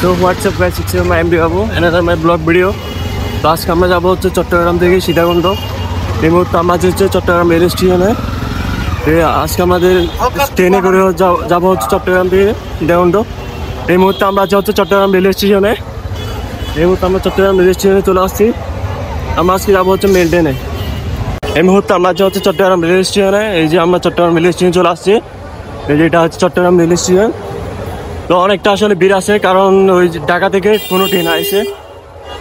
So what's up guys, it's my MD Babu, another my blog video. তো আজকে আমরা যাবো হচ্ছে চট্টগ্রাম থেকে সীতাকুণ্ড। এই মুহূর্তে আমরা হচ্ছে চট্টগ্রাম রেল স্টেশনে। আজকে আমাদের ট্রেনে করে যাবো হচ্ছে চট্টগ্রাম থেকে সীতাকুণ্ড। এই মুহূর্তে আমরা হচ্ছে চট্টগ্রাম রেল স্টেশনে। এই মুহূর্তে আমরা চট্টগ্রাম রেল স্টেশনে চলে আসছি। আমরা আজকে যাবো হচ্ছে মেল ট্রেনে। এই মুহূর্তে আমরা হচ্ছে চট্টগ্রাম রেল স্টেশনে। এই যে আমরা চট্টগ্রাম রেল স্টেশনে চলে আসছি। এই যে এটা হচ্ছে চট্টগ্রাম রেল স্টেশন। তো অনেকটা আসলে ভিড় আছে, কারণ ওই ঢাকা থেকে কোনো ট্রেন আসছে,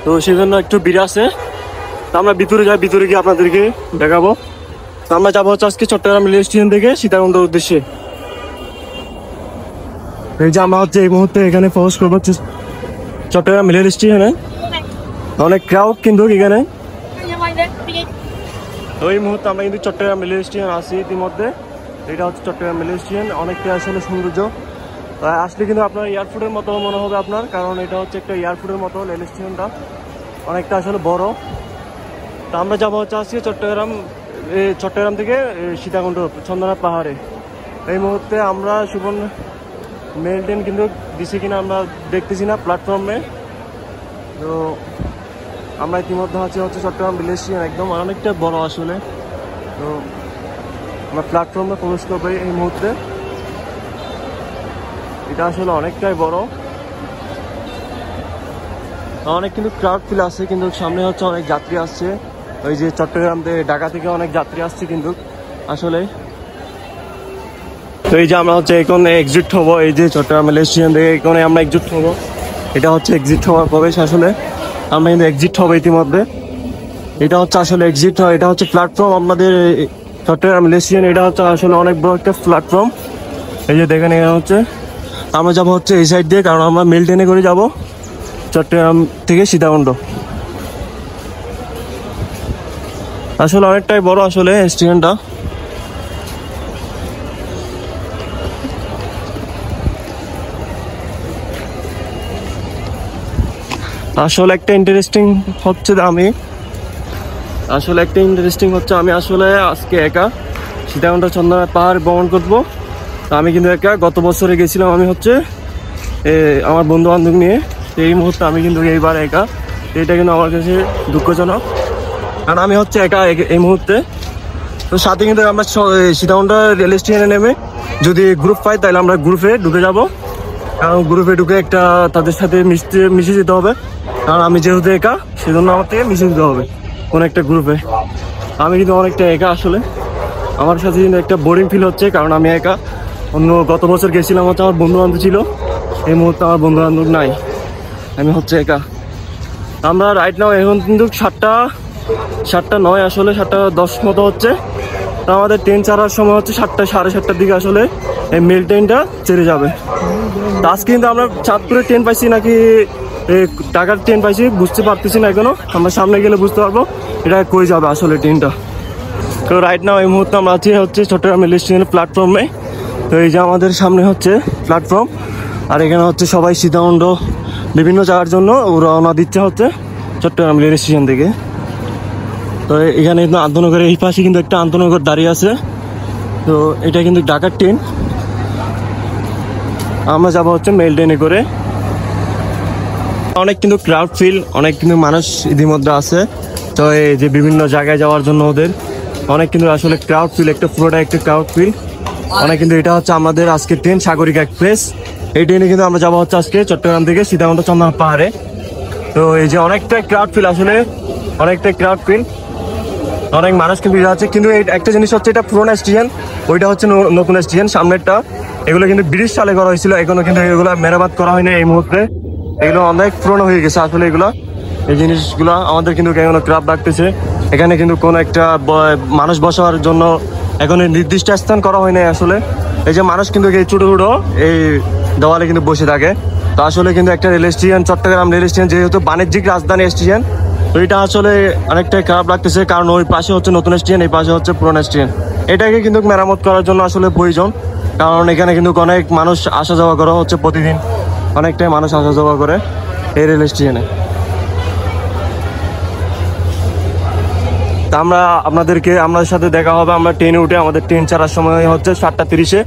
তো সেই জন্য একটু ভিড় আছে। তো আমরা ভিতরে যাই, ভিতরে গিয়ে আপনাদেরকে দেখাবো। তো আমরা যাবো হচ্ছে আজকে চট্টগ্রাম রেল স্টেশন থেকে সীতাকুণ্ডের উদ্দেশ্যে। এই যে আমরা হচ্ছে এই মুহূর্তে এখানে প্রবেশ করবো হচ্ছে চট্টগ্রাম রেল স্টেশনে। অনেক ক্রাউড কিন্তু এখানে। তো এই মুহূর্তে আমরা কিন্তু চট্টগ্রাম রেল স্টেশন আছি ইতিমধ্যে। এটা হচ্ছে চট্টগ্রাম রেল স্টেশন, অনেকটা আসলে সৌন্দর্য। আসলে কিন্তু আপনার এয়ারপোর্টের মতো মনে হবে আপনার, কারণ এটা হচ্ছে একটা এয়ারপোর্টের মতো রেল স্টেশনটা, অনেকটা আসলে বড়। তো আমরা যাবো হচ্ছে আজকে চট্টগ্রাম থেকে সীতাকুণ্ড চন্দ্রনাথ পাহাড়ে। এই মুহূর্তে আমরা সুবর্ণ মেল ট্রেন কিন্তু দিছে কিনা আমরা দেখতেছি না প্ল্যাটফর্মে। তো আমরা ইতিমধ্যে আছি হচ্ছে চট্টগ্রাম রেল স্টেশন, একদম অনেকটা বড় আসলে। তো আমরা প্ল্যাটফর্মে প্রবেশ করবো এই মুহূর্তে। এটা আসলে অনেকটাই বড়, অনেক কিন্তু ক্রাউড ফিল আছে, কিন্তু সামনে হচ্ছে অনেক যাত্রী আসছে। ওই যে চট্টগ্রাম থেকে ঢাকা থেকে অনেক যাত্রী আসছে কিন্তু আসলে। তো এই যে আমরা হচ্ছে এখানে এক্সিট হবো, এই যে চট্টগ্রাম রেল স্টেশন থেকে এখানে আমরা এক্সিট হবো। এটা হচ্ছে এক্সিট হওয়ার প্রবেশ আসলে। আমরা কিন্তু এক্সিট হবো ইতিমধ্যে। এটা হচ্ছে আসলে এক্সিট হয়, এটা হচ্ছে প্ল্যাটফর্ম আমাদের চট্টগ্রাম রেল স্টেশন। এটা হচ্ছে আসলে অনেক বড় একটা প্ল্যাটফর্ম। এই যে দেখেন এখানে হচ্ছে আমরা যাবো হচ্ছে এই সাইড দিয়ে, কারণ আমরা মেল ট্রেনে করে যাবো চট্টগ্রাম থেকে সীতাকুণ্ড। আসলে অনেকটাই বড় আসলে স্টেশনটা। আসলে একটা ইন্টারেস্টিং হচ্ছে আমি আসলে আজকে একা সীতাকুণ্ড চন্দ্রনাথ পাহাড় ভ্রমণ করবো। আমি কিন্তু একা, গত বছরে গেছিলাম আমি হচ্ছে আমার বন্ধু বান্ধব নিয়ে। এই মুহূর্তে আমি কিন্তু এইবার একা, এটা কিন্তু আমার কাছে দুঃখজনক, কারণ আমি হচ্ছে একা এই মুহূর্তে। তো সাথে কিন্তু আমরা সীতাকুণ্ড রেল স্টেশনে নেমে যদি গ্রুপ পাই তাহলে আমরা গ্রুপে ঢুকে যাব, কারণ গ্রুপে ঢুকে একটা তাদের সাথে মিশে যেতে হবে। কারণ আমি যেহেতু একা, সেজন্য আমার থেকে মিশে যেতে হবে কোনো একটা গ্রুপে। আমি কিন্তু অনেকটা একা আসলে, আমার সাথে কিন্তু একটা বোরিং ফিল হচ্ছে, কারণ আমি একা। গত বছর গেছিলাম হচ্ছে আমার বন্ধু বান্ধব ছিল, এই মুহূর্তে আমার বন্ধু বান্ধব নাই, আমি হচ্ছে একা। আমরা রাইট নাও এখন কিন্তু 7টা 9 আসলে 7টা 10 মতো হচ্ছে। তো আমাদের ট্রেন ছাড়ার সময় হচ্ছে 7টা সাড়ে 7টার দিকে আসলে এই মেল ট্রেনটা ছেড়ে যাবে। তো আজকে কিন্তু আমরা চাঁদপুরের ট্রেন পাইছি নাকি ঢাকার ট্রেন পাইছি বুঝতে পারতেছি না এখনো। আমরা সামনে গেলে বুঝতে পারবো এটা কই যাবে আসলে ট্রেনটা। তো রাইট নাও এই মুহূর্তে আমরা আছি হচ্ছে চট্টগ্রাম রেল স্টেশনের প্ল্যাটফর্মে। তো এই যে আমাদের সামনে হচ্ছে প্ল্যাটফর্ম, আর এখানে হচ্ছে সবাই সীতাকুণ্ড বিভিন্ন জায়গার জন্য রওনা দিচ্ছে হচ্ছে চট্টগ্রাম রেল স্টেশন থেকে। তো এখানে কিন্তু আন্তনগরের এই পাশে কিন্তু একটা আন্তনগর দাঁড়িয়ে আছে। তো এটা কিন্তু ঢাকার ট্রেন, আমরা যাবো হচ্ছে মেল ট্রেনে করে। অনেক কিন্তু ক্রাউড ফিল, অনেক কিন্তু মানুষ ইতিমধ্যে আছে। তো এই যে বিভিন্ন জায়গায় যাওয়ার জন্য ওদের অনেক কিন্তু আসলে ক্রাউড ফিল, একটা পুরোটা একটা ক্রাউড ফিল অনেক। কিন্তু এটা হচ্ছে আমাদের আজকে ট্রেন সাগরিকা এক্সপ্রেস। এই ট্রেনে কিন্তু আমরা যাবো হচ্ছে আজকে চট্টগ্রাম থেকে সীতাকুণ্ড চন্দ্রনাথ পাহাড়ে। তো এই যে অনেকটা ক্রাউড ফিল আসলে, অনেকটা ক্রাউড ফিল, অনেক মানুষ কিন্তু আছে। কিন্তু একটা জিনিস হচ্ছে এটা পুরোনো স্টেশন, ওইটা হচ্ছে নতুন স্টেশন সামনেরটা। এগুলো কিন্তু 20 সালে করা হয়েছিল, এখনো কিন্তু এগুলো মেরামত করা হয়নি এই মুহূর্তে। এগুলো অনেক পুরোনো হয়ে গেছে আসলে এগুলো। এই জিনিসগুলো আমাদের কিন্তু এখনো খারাপ লাগতেছে। এখানে কিন্তু কোনো একটা মানুষ বসার জন্য এখন নির্দিষ্ট স্থান করা হয় নাই আসলে। এই যে মানুষ কিন্তু এই ছোটো ছোটো এই দেওয়ালে কিন্তু বসে থাকে। তো আসলে কিন্তু একটা rail station, Chittagong rail station যেহেতু বাণিজ্যিক রাজধানী স্টেশন, তো এটা আসলে অনেকটাই খারাপ লাগতেছে, কারণ ওই পাশে হচ্ছে নতুন স্টেশন, এই পাশে হচ্ছে পুরোনো স্টেশন। এটাকে কিন্তু মেরামত করার জন্য আসলে প্রয়োজন, কারণ এখানে কিন্তু অনেক মানুষ আসা যাওয়া করা হচ্ছে প্রতিদিন, অনেকটাই মানুষ আসা যাওয়া করে এই রেল স্টেশনে। তা আমরা আপনাদের সাথে দেখা হবে আমরা ট্রেনে উঠে। আমাদের ট্রেন ছাড়ার সময় হচ্ছে 7টা 30-এ।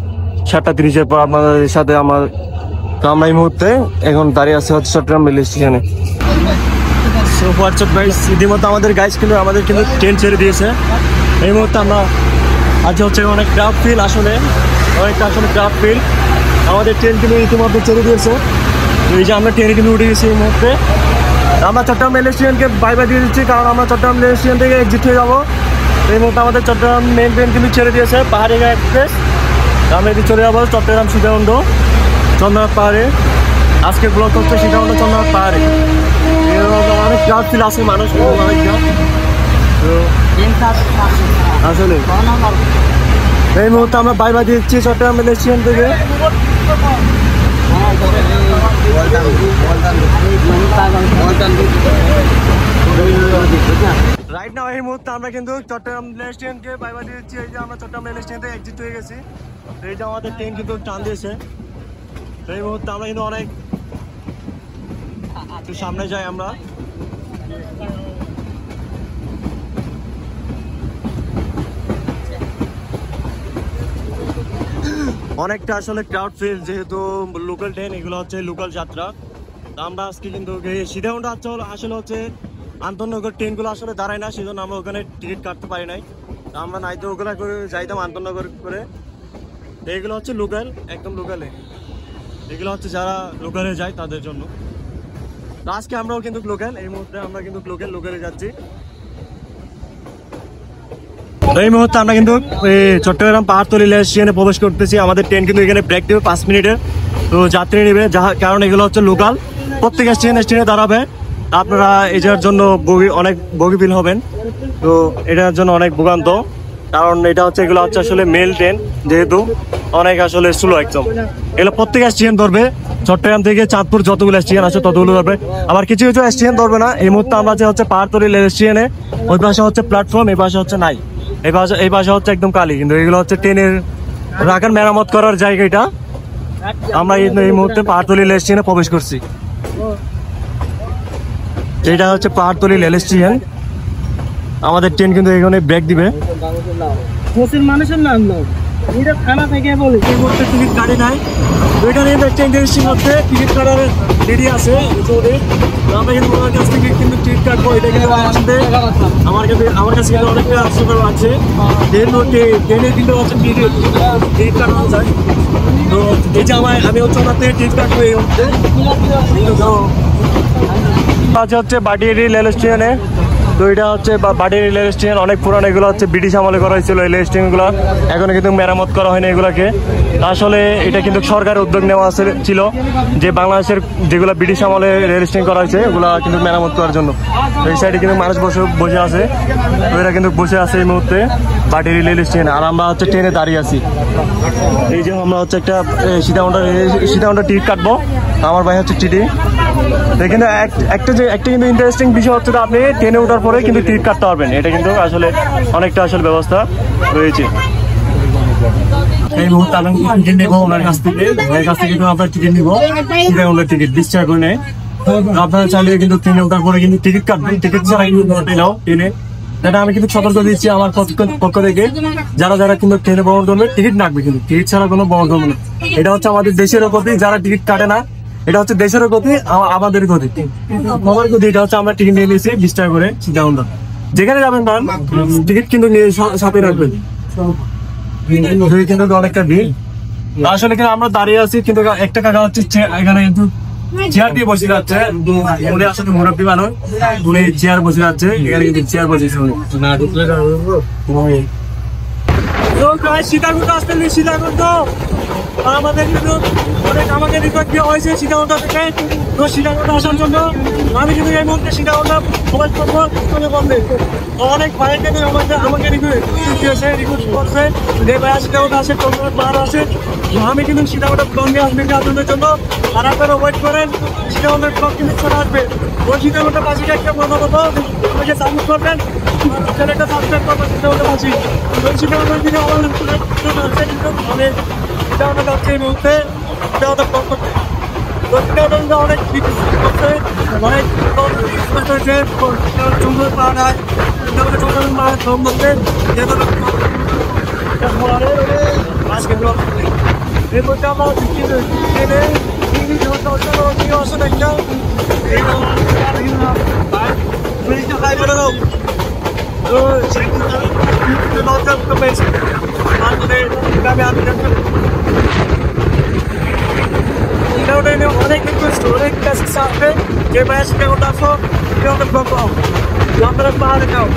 7টা 30-এর পর আপনাদের সাথে আমার তো আমরা এই মুহূর্তে এখন দাঁড়িয়ে আছি হচ্ছে চট্টগ্রাম রেল স্টেশনে। সো হোয়াটসঅ্যাপ গাইস, ইতিমধ্যে আমাদের গাইস কিন্তু ট্রেন ছেড়ে দিয়েছে। এই মুহূর্তে আমরা আজ হচ্ছে অনেক ক্রাউড ফিল, আসলে অনেকটা ক্রাউড ফিল। আমাদের ট্রেন কিন্তু ইতিমধ্যে ছেড়ে দিয়েছে। তো এই যে আমরা ট্রেনে কিন্তু উঠে গেছি এই মুহূর্তে। আমরা চট্টগ্রাম রেল স্টেশনকে বাই বাই দিয়ে দিচ্ছি, কারণ আমরা চট্টগ্রাম রেল স্টেশন থেকে এক্সিট হয়ে যাবো। এই মুহূর্তে আমাদের চট্টগ্রাম মেন ট্রেন কিন্তু ছেড়ে দিয়েছে, পাহাড়ি এক্সপ্রেস। আমরা এদিকে চলে যাবো চট্টগ্রাম সীতাকুণ্ড চন্দ্রনাথ পাহাড়ে। আজকে ব্লগ হচ্ছে সীতাকুণ্ড চন্দ্রনাথ পাহাড়ে। অনেক ক্রাউড ফিল আছে, মানুষ অনেকটা। আসলে এই মুহূর্তে আমরা বাই বাই দিচ্ছি চট্টগ্রাম রেল স্টেশন থেকে। রাইট নাও এই মুহূর্তে আমরা কিন্তু চট্টগ্রাম রেল স্টেশনকে বাই বাই দিচ্ছি। এই যে আমরা চট্টগ্রাম রেল স্টেশন থেকে এক্সিট হয়ে গেছি। এই যে আমাদের ট্রেন কিন্তু টান দিয়েছে। এই মুহূর্তে আমরা কিন্তু অনেক একটু সামনে যাই আমরা। অনেকটা আসলে ক্রাউড ফিল, যেহেতু লোকাল ট্রেন, এগুলো হচ্ছে লোকাল যাত্রা। আমরা আজকে কিন্তু সীতাকুণ্ড আসলে হচ্ছে আন্তনগর ট্রেনগুলো আসলে দাঁড়ায় না, সেজন্য আমরা ওখানে টিকিট কাটতে পারি নাই। আমরা নাই তো ওগুলা করে যাইতাম আন্তনগর করে। এইগুলো হচ্ছে লোকাল, একদম লোকালে। এগুলো হচ্ছে যারা লোকালে যায় তাদের জন্য। তো আজকে আমরাও কিন্তু লোকাল, এই মুহূর্তে আমরা কিন্তু লোকালে যাচ্ছি। এই মুহূর্তে আমরা কিন্তু চট্টগ্রাম পাহাড়তলী রেল স্টেশনে প্রবেশ করতেছি। আমাদের ট্রেন কিন্তু এখানে ব্রেক দেবে 5 মিনিটের। তো যাত্রী নেবে, কারণ এগুলো হচ্ছে লোকাল, প্রত্যেক স্টেশনে দাঁড়াবে। আপনারা এটার জন্য অনেক বগিবিল হবেন। তো এটার জন্য অনেক ভোগান্ত, কারণ এটা হচ্ছে এগুলো হচ্ছে আসলে মেল ট্রেন, যেহেতু অনেক আসলে স্লো একদম। এগুলো প্রত্যেক স্টেশন ধরবে, চট্টগ্রাম থেকে চাঁদপুর যতগুলো স্টেশন আছে ততগুলো ধরবে। আবার কিছু কিছু স্টেশন ধরবে না। এই মুহূর্তে আমরা যে হচ্ছে পাহাড়তলী রেল স্টেশনে, ওই পাশে হচ্ছে প্ল্যাটফর্ম, এই পাশে হচ্ছে নাই, এই পাশে হচ্ছে একদম কালি। কিন্তু এগুলো হচ্ছে ট্রেনের রাখার মেরামত করার জায়গা। এটা আমরা এই মুহূর্তে পাহাড়তলী রেল স্টেশনে প্রবেশ করছি। এটা হচ্ছে পাহাড়তলী রেল স্টেশন। আমাদের ট্রেন কিন্তু এখানে ব্রেক দিবে। মানুষের নাম থানা থেকে বলে এই মুহূর্তে টিকিট কাটে নাই। ওইটা নিয়ে ট্রেন রেজিস্ট্রিং হচ্ছে, টিকিট কাটার রেডি আছে। আমরা কিন্তু ওনার কাছ থেকে কিন্তু টিকিট কাটবো। এটা কিন্তু আমার কাছে কিন্তু অনেকটা সুযোগ আছে, যেহেতু ট্রেনে কিন্তু হচ্ছে টিকিট কাটানো যায়। তো এই যে আমি হচ্ছে ওনার থেকে টিকিট কাটবো এই হচ্ছে। হচ্ছে বাটিয়ারি রেল স্টেশনে। তো এটা হচ্ছে বাটিয়ারি রেল স্টেশন, অনেক পুরানো। এগুলো হচ্ছে ব্রিটিশ আমলে করা হয়েছিল এই রেল স্টেশনগুলো, এখনো কিন্তু মেরামত করা হয়নি এগুলোকে। আসলে এটা কিন্তু সরকারের উদ্যোগ নেওয়া ছিল, যে বাংলাদেশের যেগুলো ব্রিটিশ আমলে রেল স্টেশন করা হয়েছে ওগুলো কিন্তু মেরামত করার জন্য। এই সাইডে কিন্তু মানুষ বসে আছে। তো এরা কিন্তু বসে আছে এই মুহূর্তে বাটিয়ারি রেল স্টেশনে। আর আমরা হচ্ছে ট্রেনে দাঁড়িয়ে আছি। এই যে আমরা হচ্ছে একটা সীতাকুণ্ড টিকিট কাটবো। আমার ভাই হচ্ছে টিটি। এখানে একটা কিন্তু ইন্টারেস্টিং বিষয় হচ্ছে, আপনি ট্রেনে ওঠার পরে কিন্তু টিকিট কাটতে পারবেন। এটা কিন্তু আসলে অনেকটা আসলে ব্যবস্থা রয়েছে। এই মুহূর্তে আমি টিকিট নেবো ওনার কাছ থেকে। আপনার টিকিট নিবো, টিকিট 20 টাকা করে নেয়। আপনারা চাইলে কিন্তু ট্রেনে ওঠার পরে কিন্তু টিকিট কাটবেন। টিকিট ছাড়া কিন্তু নাও ট্রেনে। এটা আমি কিন্তু সতর্ক দিচ্ছি আমার পক্ষ থেকে, যারা কিন্তু ট্রেনে ভ্রমণ করবে টিকিট রাখবে, কিন্তু টিকিট ছাড়া কোনো ভ্রমণ করবে না। এটা হচ্ছে আমাদের দেশের গতি, যারা টিকিট কাটে না, এটা হচ্ছে দেশের গতি, আমাদের গতি, আমার গতি। এটা হচ্ছে আমরা টিকিট নিয়ে নিয়েছি 20 টাকা করে সীতাকুণ্ড। যেখানে যাবেন টিকিট কিন্তু সাথে রাখবেন। কিন্তু অনেকটা ভিড়। আসলে কিন্তু আমরা দাঁড়িয়ে আছি, কিন্তু একটা কাকা হচ্ছে এখানে কিন্তু চেয়ার দিয়ে বসে যাচ্ছে। উনি আসলে মুরব্বী মানুষ, উনি চেয়ার বসে যাচ্ছে। এখানে কিন্তু চেয়ার বসেছে উনি। সীতাকুণ্ড আসতে সীতাকুণ্ড আমাদের কিন্তু আমাকে রিকোয়েস্ট দেওয়া হয়েছে সীতাকুণ্ড থেকে। তো সীতাকুণ্ড আসার জন্য আমি কিন্তু এই মুহূর্তে সীতাকুণ্ড প্রবেশ করবো। অনেক ভাই কিন্তু আমাকে রিকোয়েস্ট করছে যে ভাইয়া সীতাকুণ্ড আসে, চন্দ্রনাথ পাহাড় আসে। আমি কিন্তু সীতাকুণ্ড ব্লগে আসবে আপনাদের জন্য। আর আপনারা ওয়েট করেন, সীতাকুণ্ডের ব্লগ কিন্তু চলে আসবে। ওই সীতাকুণ্ড পাশে একটা প্রধানত আমাকে সাপোর্ট করবেন, চ্যানেলটা সাবস্ক্রাইব করবেন। সীতাকুণ্ড পাশে ওই সীতাকুণ্ড দিকে আমি সীতাকুণ্ড যাচ্ছে এই মুহূর্তে। অনেক অনেক চন্দ্র পাহাড় হয়, চন্দ্র পাহাড় সম্বন্ধে আজকে এর মধ্যে আমরা ট্রেনে আসলে একটা হাই করে দাও তো অনেক রিকোয়েস্ট অনেক মেসেজ আসবে যে ভাই সেটা করতে আসো আপনারা পাহাড়ে যাও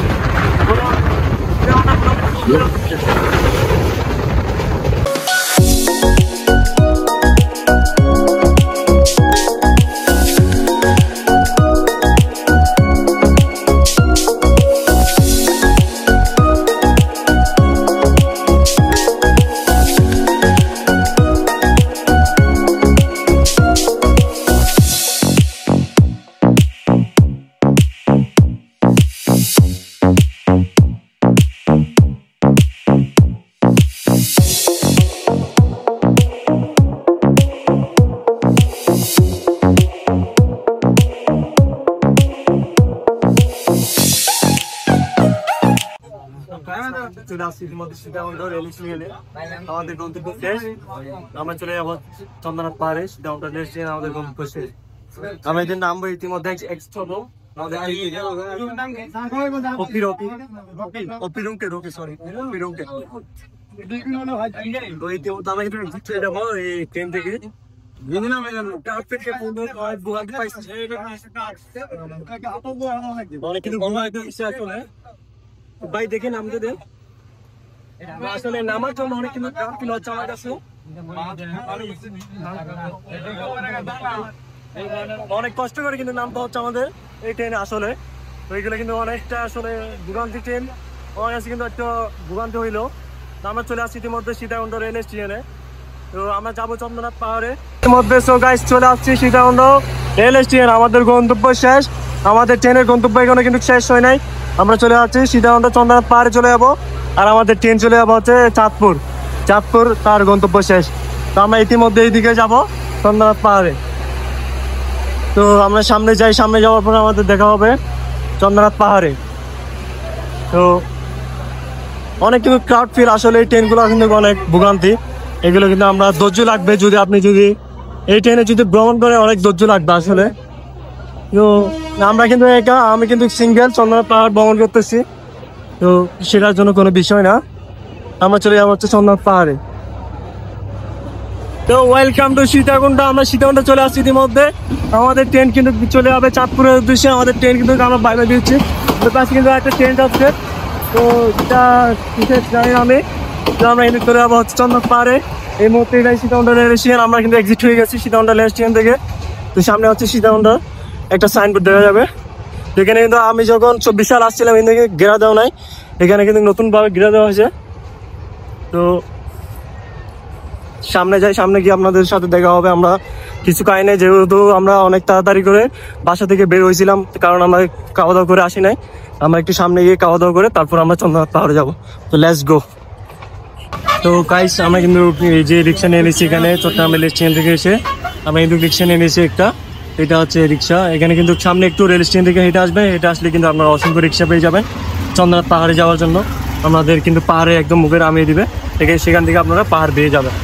আমাদের গন্তব্য শেষ আমরা চলে যাবো চন্দ্রনাথ পাহাড়ে আমাদের গন্তব্য শেষ আমরা এদের নামবো ইতিমধ্যে ট্রেন থেকে ভাই দেখে নামতে দেন আসলে নামার জন্য অনেক কিন্তু ফিল হচ্ছে আমার কাছে অনেক কষ্ট করে কিন্তু নামতে হচ্ছে আমাদের এই ট্রেনে আসলে ওইগুলো কিন্তু অনেকটা আসলে ভোগান্তি ট্রেন আমার কাছে কিন্তু একটা ভোগান্তি হইলো আমরা চলে আসছি ইতিমধ্যে সীতাকুণ্ড রেল স্টেশনে তো আমরা যাবো চন্দ্রনাথ পাহাড়ে ইতিমধ্যে চলে আসছি সীতাকুণ্ড রেল স্টেশন আমাদের গন্তব্য শেষ আমাদের ট্রেনের গন্তব্য এখানে কিন্তু শেষ হয় নাই আমরা চলে যাচ্ছি সীতাকুণ্ড চন্দ্রনাথ পাহাড়ে চলে যাবো আর আমাদের ট্রেন চলে যাবো হচ্ছে চাঁদপুর তার গন্তব্য শেষ তো আমরা ইতিমধ্যে এইদিকে যাবো চন্দ্রনাথ পাহাড়ে তো আমরা সামনে যাওয়ার পর আমাদের দেখা হবে চন্দ্রনাথ পাহাড়ে তো অনেক কিন্তু ক্রাউড ফিল আসলে এই ট্রেনগুলো কিন্তু অনেক ভোগান্তি এগুলো কিন্তু আমরা ধৈর্য লাগবে আপনি যদি এই ট্রেনে যদি ভ্রমণ করে অনেক ধৈর্য লাগবে আসলে তো আমরা কিন্তু আমি কিন্তু সিঙ্গেল চন্দ্রনাথ পাহাড় ভ্রমণ করতেছি তো সেটার জন্য কোনো বিষয় না আমরা চলে যাবো হচ্ছে চন্দ্রনাথ পাহাড়ে তো ওয়েলকাম টু সীতাকুণ্ড আমরা সীতাকুণ্ড চলে আসছি ইতিমধ্যে আমাদের ট্রেন কিন্তু চলে যাবে চাঁদপুরের উদ্দেশ্যে আমাদের ট্রেন কিন্তু আমরা বাইরে দিচ্ছি পাশে কিন্তু একটা ট্রেন যাচ্ছে তো এটা জানি আমি তো আমরা কিন্তু চলে যাবো হচ্ছে চন্দ্রনাথ পাহাড়ে এই মুহূর্তে এটাই সীতাকুণ্ড রেল স্টেশন আমরা কিন্তু এক্সিট হয়ে গেছি সীতাকুণ্ড রেল স্টেশন থেকে তো সামনে হচ্ছে সীতাকুণ্ড একটা সাইনবোর্ড দেখা যাবে এখানে কিন্তু আমি যখন 24 সাল আসছিলাম এখানে ঘেরা দেওয়া নাই এখানে কিন্তু নতুনভাবে ঘেরা দেওয়া হয়েছে তো সামনে গিয়ে আপনাদের সাথে দেখা হবে আমরা কিছু কাহিনী যেহেতু আমরা অনেক তাড়াতাড়ি করে বাসা থেকে বের হয়েছিলাম কারণ আমরা খাওয়া দাওয়া করে আসি নাই আমরা একটু সামনে গিয়ে খাওয়া দাওয়া করে তারপর আমরা চন্দ্রনাথ পাহাড়ে যাবো তো লেটস গো তো গাইস আমরা কিন্তু যে রিক্সা নিয়ে নিয়েছি এখানে চট্টগ্রাম রেল স্টেশন থেকে এসে আমরা কিন্তু রিক্সা নিয়ে নিয়েছি একটা এটা হচ্ছে রিক্সা এখানে কিন্তু সামনে একটু রেল স্টেশন থেকে হেঁটে আসবে এটা আসলে কিন্তু আপনারা অসংখ্য রিক্সা পেয়ে যাবেন চন্দ্রনাথ পাহাড়ে যাওয়ার জন্য আমাদের কিন্তু পাহাড়ে একদম মুখে নামিয়ে দিবে সেখান থেকে আপনারা পাহাড় পেয়ে যাবেন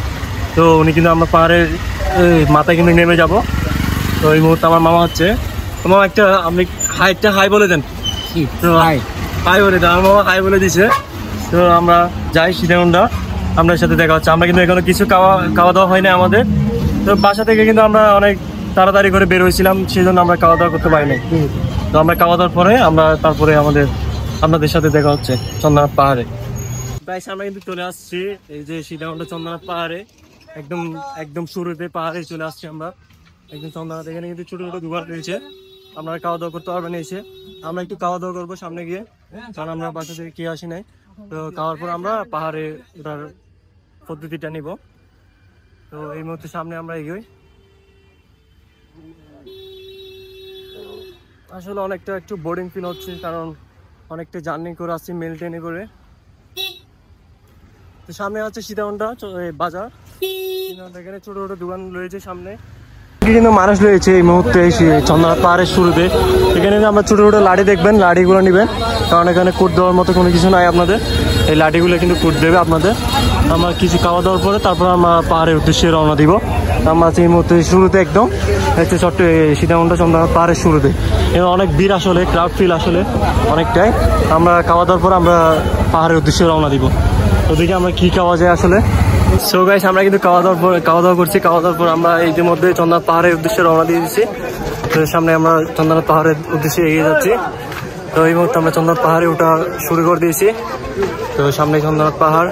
তো উনি কিন্তু আমরা পাহাড়ের মাথায় কিন্তু নেমে যাব তো এই মুহূর্তে আমার মামা হচ্ছে মামা একটা আপনি হাই বলে দেন তো হাই বলে দেন আমার মামা হাই বলে দিছে তো আমরা যাই সীতাকুণ্ড আপনার সাথে দেখা হচ্ছে আমরা কিন্তু এখানে কিছু খাওয়া দাওয়া হয় না আমাদের তো বাসা থেকে কিন্তু আমরা অনেক তাড়াতাড়ি করে বের হয়েছিলাম সেই জন্য আমরা খাওয়া দাওয়া করতে পারিনি তো আমরা খাওয়া দাওয়ার পরে আমরা তারপরে আপনাদের সাথে দেখা হচ্ছে চন্দ্রনাথ পাহাড়ে গাইস আমরা কিন্তু চলে আসছি এই যে সীতাকুণ্ড চন্দ্রনাথ পাহাড়ে একদম শুরুতে পাহাড়ে চলে আসছি আমরা একদম চন্দ্রনাথ এখানে কিন্তু ছোট ছোট দোকান রয়েছে আপনারা খাওয়া দাওয়া করতে পারবেন এসে আমরা একটু খাওয়া দাওয়া করবো সামনে গিয়ে কারণ আমরা বাসা থেকে কে আসি নাই তো খাওয়ার পর আমরা পাহাড়ে ওঠার পদ্ধতিটা নিব তো এই মুহূর্তে সামনে আমরা এগোই আসলে অনেকটা একটু বোরিং ফিল হচ্ছে কারণ অনেকটা জার্নি করে আসছি মেল ট্রেনে করে তো সামনে আছে সীতাকুণ্ড বাজার এখানে ছোট ছোট দোকান রয়েছে সামনে কিন্তু মানুষ রয়েছে এই মুহূর্তে চন্দ্রনাথ পাহাড়ের শুরুতে এখানে আমরা ছোট ছোট লাড়ি দেখবেন লাড়িগুলো নেবেন কারণ এখানে কোট দেওয়ার মতো কোনো কিছু নাই আপনাদের এই লাঠিগুলো কিন্তু কুট দেবে আপনাদের। আমরা কিছু খাওয়া দাওয়ার পরে তারপর আমরা পাহাড়ের উদ্দেশ্যে রওনা দিব। আমরা এই মুহূর্তে শুরুতে একদম হচ্ছে ছোট্ট সীতাকুণ্ড চন্দ্রনাথ পাহাড়ের শুরুতে এবং অনেক ভিড় আসলে, ক্রাউড ফিল আসলে অনেকটাই। আমরা খাওয়া দাওয়ার পর আমরা পাহাড়ের উদ্দেশ্যে রওনা দিব। ওদিকে আমরা কি খাওয়া যায় আসলে। সো গাইস, আমরা কিন্তু খাওয়া দাওয়া করছি। খাওয়া দাওয়ার পর আমরা ইতিমধ্যে চন্দ্রনাথ পাহাড়ের উদ্দেশ্যে রওনা দিয়ে দিচ্ছি। তো সামনে আমরা চন্দ্রনাথ পাহাড়ের উদ্দেশ্যে এগিয়ে যাচ্ছি। তো এই মুহূর্তে আমরা চন্দ্রনাথ পাহাড়ে ওঠা শুরু করে দিয়েছি। তো সামনে চন্দ্রনাথ পাহাড়,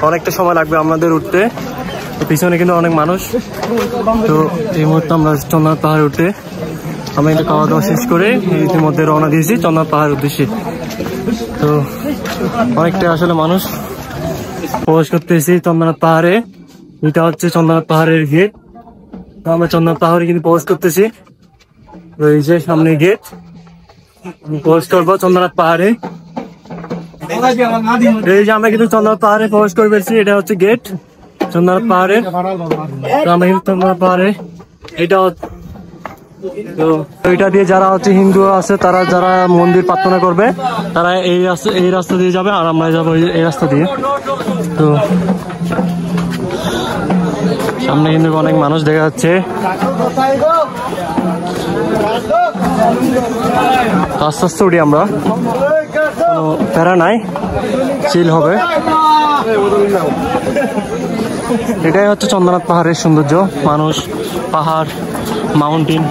অনেকটা সময় লাগবে আমাদের উঠতে। তো পিছনে কিন্তু অনেক মানুষ। তো এই মুহূর্তে আমরা চন্দ্রনাথ পাহাড়ে উঠতে আমরা কিন্তু খাওয়া দাওয়া শেষ করে ইতিমধ্যে রওনা দিয়েছি চন্দ্রনাথ পাহাড়ের উদ্দেশ্যে। তো অনেকটা আসলে মানুষ প্রবেশ করতেছি চন্দ্রনাথ পাহাড়ে। এটা হচ্ছে চন্দ্রনাথ পাহাড়ের গেট। তো আমরা চন্দ্রনাথ পাহাড়ে কিন্তু প্রবেশ করতেছি। তো এই যে সামনে গেট, প্রবেশ করবো চন্দ্রনাথ পাহাড়ে। এই যে আমরা কিন্তু চন্দ্রনাথ পাহাড়ে প্রবেশ করে ফেলছি। এটা হচ্ছে গেট চন্দ্রনাথ পাহাড়ে। তো আমরা কিন্তু চন্দ্রনাথ পাহাড়ে এটা তো এটা দিয়ে যারা হচ্ছে হিন্দু আছে, তারা যারা মন্দির প্রার্থনা করবে তারা এই রাস্তা দিয়ে যাবে, আর আমরা যাবো এই রাস্তা দিয়ে। তো সামনে কিন্তু অনেক মানুষ দেখা যাচ্ছে। আস্তে আস্তে উঠি আমরা, কোনো প্যারা নাই, চিল হবে। এটাই হচ্ছে চন্দ্রনাথ পাহাড়ের সৌন্দর্য, মানুষ, পাহাড়, মাউন্টেন।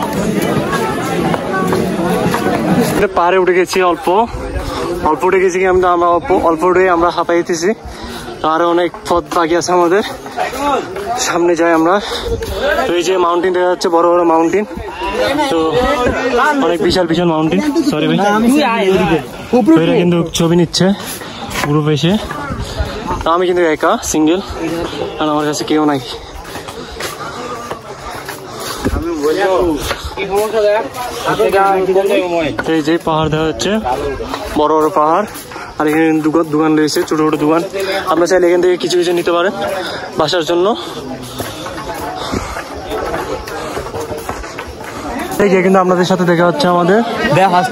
পাহাড়ে উঠে গেছি, অল্প উঠে গেছি। আমরা অল্প উঠে আমরা হাঁপাইতেছি। আরো অনেক পথ বাকি আছে আমাদের, সামনে যাই আমরা। তো এই যে মাউন্টেন দেখা যাচ্ছে, বড় বড় মাউন্টেন। তো অনেক বিশাল মাউন্টেন। সরি ভাই, এরা কিন্তু ছবি নিচ্ছে গ্রুপ এসে। আমি কিন্তু একা, সিঙ্গেল, আর আমার কাছে কেউ নাই। এই যে পাহাড় দেখা যাচ্ছে, বড় বড় পাহাড়। আর এখানে দোকান রয়েছে, ছোট ছোট দোকান। আপনারা চাইলে এখান থেকে কিছু নিতে পারেন বাসার জন্য। কিন্তু আপনাদের সাথে দেখা হচ্ছে আমাদের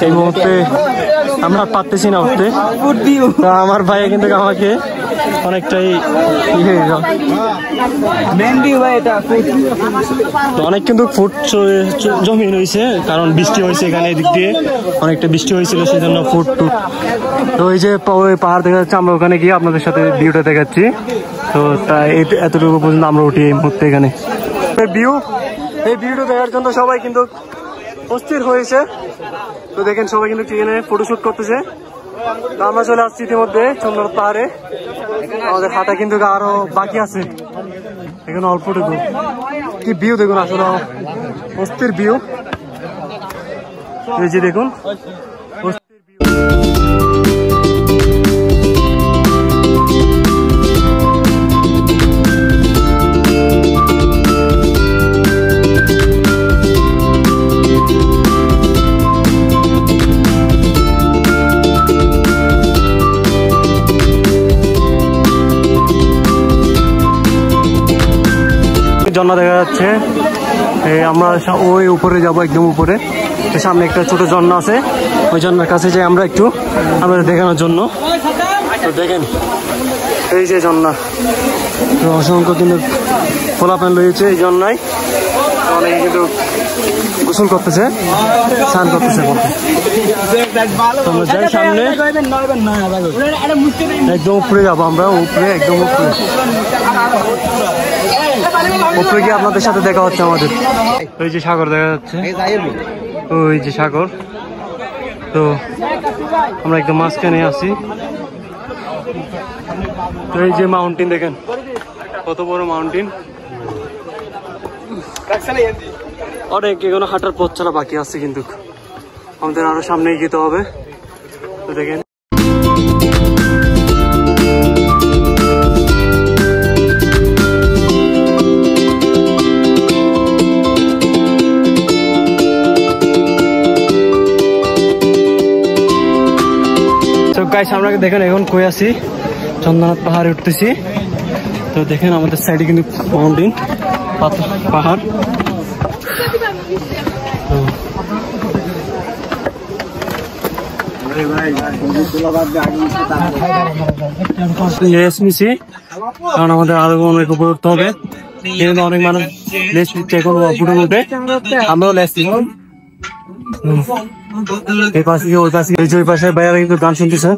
এই মুহূর্তে। আমরা পারতেছি না উঠতে। আমার ভাই কিন্তু আমাকে অনেকটাই অনেক কিন্তু ফুট জমিন হয়েছে, কারণ বৃষ্টি হয়েছে এখানে, এদিক দিয়ে অনেকটা বৃষ্টি হয়েছিল, সেই জন্য ফুট টুট। তো ওই যে পাহাড় দেখা যাচ্ছে, আমরা ওখানে গিয়ে আপনাদের সাথে ভিউটা দেখাচ্ছি। তো তাই এতটুকু পর্যন্ত আমরা উঠি এই মুহূর্তে। এখানে এই ভিউটা দেখার জন্য সবাই কিন্তু অস্থির হয়েছে। তো দেখেন সবাই কিন্তু এখানে ফটোশুট করতেছে। তো আমরা চলে আসছি ইতিমধ্যে চন্দ্রনাথ পাহাড়ে। আমাদের হাঁটা কিন্তু আরো বাকি আছে, এখানে অল্পটুকু। কি ভিউ দেখুন, আসলে অস্থির ভিউ। এই যে দেখুন অস্থির ভিউ। ঝর্ণা দেখা যাচ্ছে। আমরা ওই উপরে যাব, একদম উপরে। সামনে একটা ছোট ঝর্ণা আছে, ওই ঝর্ণার কাছে যাই আমরা একটু আমাদের দেখানোর জন্য। তো দেখেন এই যে ঝর্ণা, অসংখ্য কিন্তু ফোলাপেন রয়েছে এই ঝর্ণায়। অনেকে কিন্তু গোসল করতেছে, স্নান করতেছে। আমরা যাই সামনে, একদম উপরে যাবো আমরা, উপরে একদম উপরে গিয়ে আপনাদের সাথে দেখা হচ্ছে আমাদের। ওই যে সাগর দেখা যাচ্ছে, ওই যে সাগর। তো আমরা একদম মাঝখানে আছি। তো এই যে মাউন্টেন দেখেন, কত বড় মাউন্টেন। অনেক এখনো হাঁটার পথ চলা বাকি আছে, কিন্তু আমাদের আরো সামনে যেতে হবে। তো দেখেন আমরা দেখেন এখন কই আছি, চন্দ্রনাথ পাহাড়ে উঠতেছি। তো দেখেন আমাদের সাইডে কিন্তু মাউন্টেন, পাহাড়। রেস্ট নিছি কারণ আমাদের আরো অনেক উপরে উঠতে হবে। কিন্তু অনেক মানুষ রেস্ট নিচ্ছে এখন উপরে উঠে, আমরাও রেস্ট নিই। এই পাশে ওই পাশে ওই পাশে বাইরে কিন্তু গান শুনতেছে,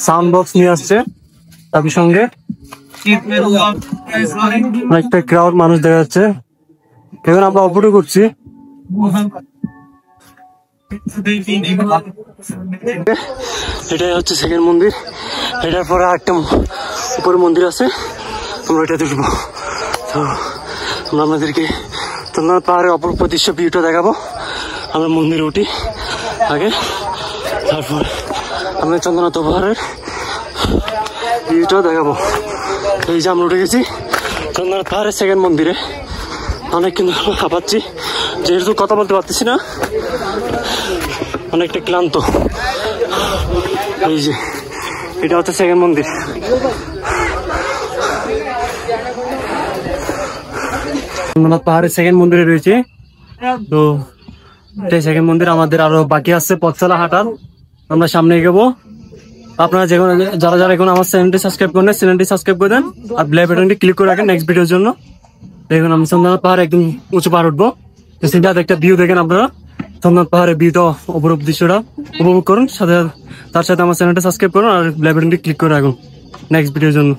সাউন্ড বক্স নিয়ে আসছে তার সঙ্গে অনেকটা ক্রাউড মানুষ দেখা যাচ্ছে। এখন আমরা অপরে করছি। এটাই হচ্ছে সেকেন্ড মন্দির। এটার পরে আরেকটা উপরে মন্দির আছে, আমরা এটা দেখবো। তো আমরা আমাদেরকে চন্দ্রনাথ পাহাড়ের অপরূপ দৃশ্য ভিউটা দেখাবো। আমরা মন্দিরে উঠি আগে, তারপর আমরা চন্দ্রনাথ পাহাড়ের ভিউটা দেখাবো। এই যে আমরা উঠে গেছি চন্দ্রনাথ পাহাড়ের সেকেন্ড মন্দিরে। অনেক কিন্তু কাঁপাচ্ছি, যেহেতু কথা বলতে পারতেছি না, অনেকটা ক্লান্ত। এই যে এটা হচ্ছে সেকেন্ড মন্দির। চন্দ্রনাথ পাহাড়ের সেকেন্ড মন্দিরে রয়েছে। তো এটাই সেকেন্ড মন্দির, আমাদের আরো বাকি আছে পথ চলা হাঁটার। আমরা সামনে এগোবো। আপনারা যারা যারা এখন আমার চ্যানেলটি সাবস্ক্রাইব করেন, চ্যানেলটি সাবস্ক্রাইব করে দেন আর বেল বাটনটি ক্লিক করে রাখেন নেক্সট ভিডিওর জন্য। দেখুন আমি চন্দ্রনাথ পাহাড় একদম উঁচু পাহাড় উঠবো, তো সেটা একটা ভিউ দেখেন আপনারা। চন্দ্রনাথ পাহাড়ের ভিউটা অপরূপ দৃশ্যটা উপভোগ করুন, সাথে তার সাথে আমার চ্যানেলটা সাবস্ক্রাইব করুন আর বেল বাটনটি ক্লিক করে রাখুন নেক্সট ভিডিওর জন্য।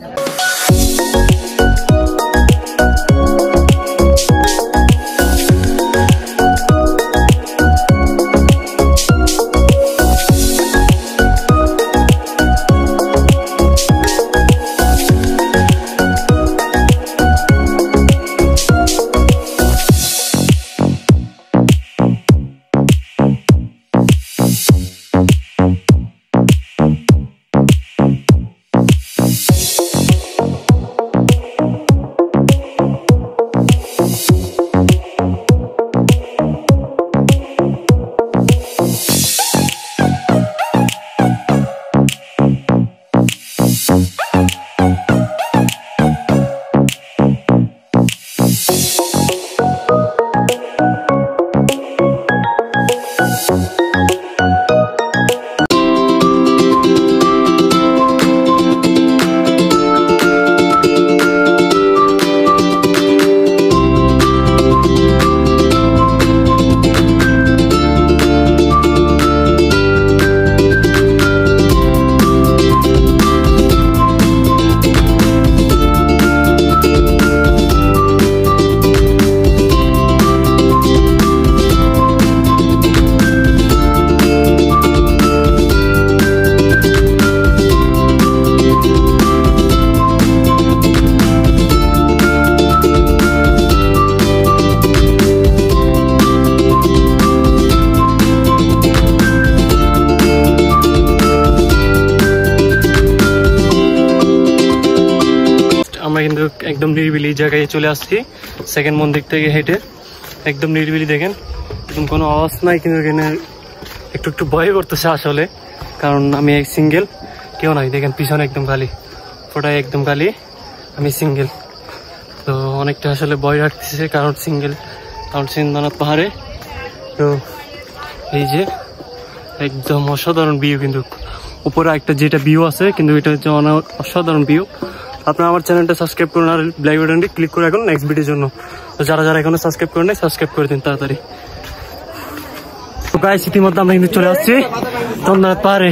আমরা কিন্তু একদম নিরিবিলি জায়গায় চলে আসছি সেকেন্ড মন্দির থেকে হেঁটে। একদম নিরিবিলি, দেখেন একদম কোনো আওয়াজ নাই, কিন্তু এখানে একটু একটু ভয় করতেছে আসলে, কারণ আমি এক সিঙ্গেল, কেউ নাই। দেখেন পিছনে একদম খালি, ফোটায় একদম খালি, আমি সিঙ্গেল। তো অনেকটা আসলে ভয় রাখতেছে কারণ সিঙ্গেল, কারণ চন্দ্রনাথ পাহাড়ে। তো এই যে একদম অসাধারণ ভিউ, কিন্তু উপরে একটা যেটা ভিউ আছে, কিন্তু এটা হচ্ছে অসাধারণ ভিউ। আপনারা আমার চ্যানেলটা সাবস্ক্রাইব করুন আর বেল বাটনটি ক্লিক করে রাখুন নেক্সট ভিডিওর জন্য। তো যারা যারা এখনো সাবস্ক্রাইব করেন নাই সাবস্ক্রাইব করে দিন তাড়াতাড়ি। তো গাইস ইতিমধ্যে আমরা কিন্তু চলে আসছি চন্দ্রনাথ পাহাড়ে।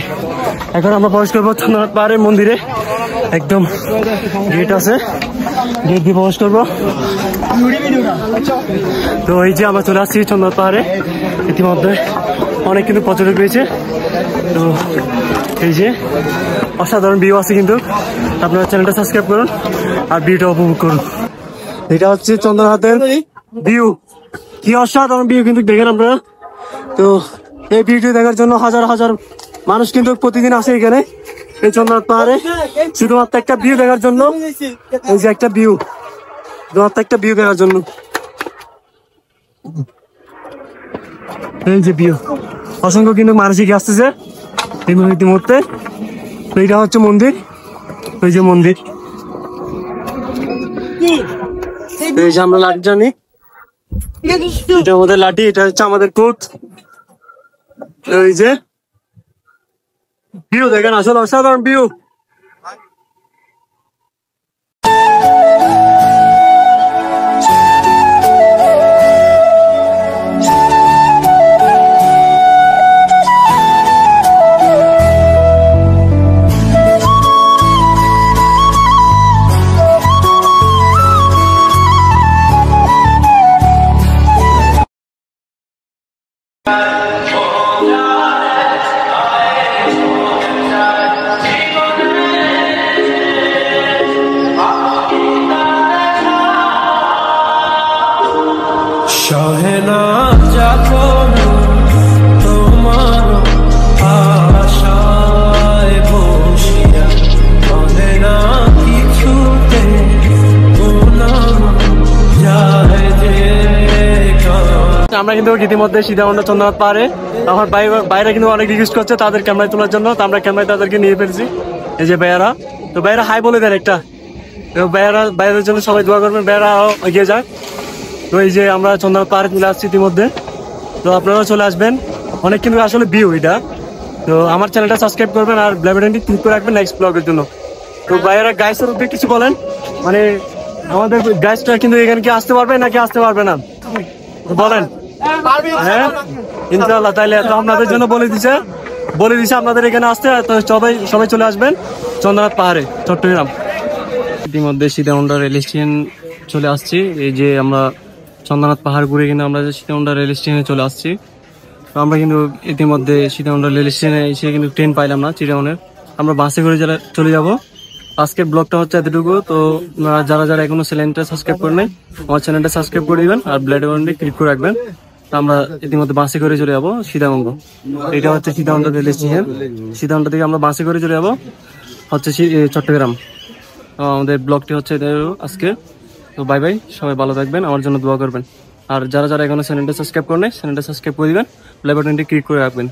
এখন আমরা প্রবেশ করবো চন্দ্রনাথ পাহাড়ের মন্দিরে। একদম গেট আছে, গেট দিয়ে প্রবেশ করবো। তো এই যে আমরা চলে আসছি চন্দ্রনাথ পাহাড়ে। ইতিমধ্যে অনেক কিন্তু পর্যটক রয়েছে। তো এই যে অসাধারণ ভিউ আছে, কিন্তু আপনারা চ্যানেলটা সাবস্ক্রাইব করুন আর ভিউটা উপভোগ করুন। এটা হচ্ছে চন্দ্রনাথের ভিউ, কি অসাধারণ ভিউ কিন্তু দেখেন আপনারা। তো এই ভিউটি দেখার জন্য হাজার হাজার মানুষ কিন্তু প্রতিদিন আসে এখানে এই চন্দ্রনাথ পাহাড়ে, শুধুমাত্র একটা ভিউ দেখার জন্য। এই যে একটা ভিউ, শুধুমাত্র একটা ভিউ দেখার জন্য। এই যে ভিউ, অসংখ্য কিন্তু মানুষই আসতেছে এই মুহূর্তে। তো এইটা হচ্ছে মন্দির, ওই যে মন্দির। এই যে আমরা লাঠি জানি, এটা আমাদের লাঠি, এটা হচ্ছে আমাদের কোট। এই যে ভিউ দেখেন, আসলে অসাধারণ ভিউ। সহে না যখন তোমার আশায় বসিয়া, বলে না কিছুতে যায় যে। আমরা কিন্তু ইতিমধ্যে সীতাকুণ্ড চন্দ্রনাথ পাহাড়ে, আমার বাইরে কিন্তু অনেক রিকোয়েস্ট করছে তাদের ক্যামেরায় তোলার জন্য, তো আমরা ক্যামেরায় তাদেরকে নিয়ে ফেলছি। এই যে ভাইয়ারা, তো ভাইয়ারা হাই বলে দেন একটা। তো ভাইয়ারা, বাইরের জন্য সবাই দোয়া করবেন, ভাইয়ারা এগিয়ে যাক। তো এই যে আমরা চন্দ্রনাথ পাহাড়ে চলে আসছি ইতিমধ্যে, তো আপনারাও চলে আসবেন। অনেক কিন্তু আসলে ভিউ এটা। তো আমার চ্যানেলটা সাবস্ক্রাইব করবেন আর বেল বাটনটি ক্লিক করে রাখবেন নেক্সট ব্লগের জন্য। তো ভাইয়ারা গাইসের উপরে কিছু বলেন, মানে আমাদের গাইসটা কিন্তু এখানে কি আসতে পারবে নাকি আসতে পারবে না বলেন। হ্যাঁ ইনশাআল্লাহ, তাইলে তো আপনাদের জন্য বলে দিছে আপনাদের এখানে আসতে। তো সবাই চলে আসবেন চন্দ্রনাথ পাহাড়ে, চট্টগ্রাম। ইতিমধ্যে সীতাকুণ্ড রেল স্টেশন চলে আসছি। এই যে আমরা চন্দ্রনাথ পাহাড় ঘুরে কিন্তু আমরা সীতাকুণ্ড রেল স্টেশনে চলে আসছি। তো আমরা কিন্তু ইতিমধ্যে সীতাকুণ্ড রেল স্টেশনে এসে কিন্তু ট্রেন পাইলাম না চিটাগংয়ের, আমরা বাসে করে চলে যাব। আজকের ব্লগটা হচ্ছে এতটুকু। তো যারা এখনো চ্যানেলটা সাবস্ক্রাইব করে নাই, আমার চ্যানেলটা সাবস্ক্রাইব করে দিবেন আর বেল বাটনটি ক্লিক করে রাখবেন। তো আমরা ইতিমধ্যে বাসে করে চলে যাবো সীতাকুণ্ড। এটা হচ্ছে সীতাকুণ্ড রেল স্টেশন। সীতাকুণ্ড থেকে আমরা বাসে করে চলে যাবো হচ্ছে চট্টগ্রাম। আমাদের ব্লগটি হচ্ছে আজকে। তো বাই বাই, সবাই ভালো থাকবেন, আমার জন্য দোয়া করবেন। আর যারা এখনো চ্যানেলটা সাবস্ক্রাইব করে নাই, চ্যানেলটা সাবস্ক্রাইব করে দিবেন, বেল বাটনটি ক্লিক করে রাখবেন।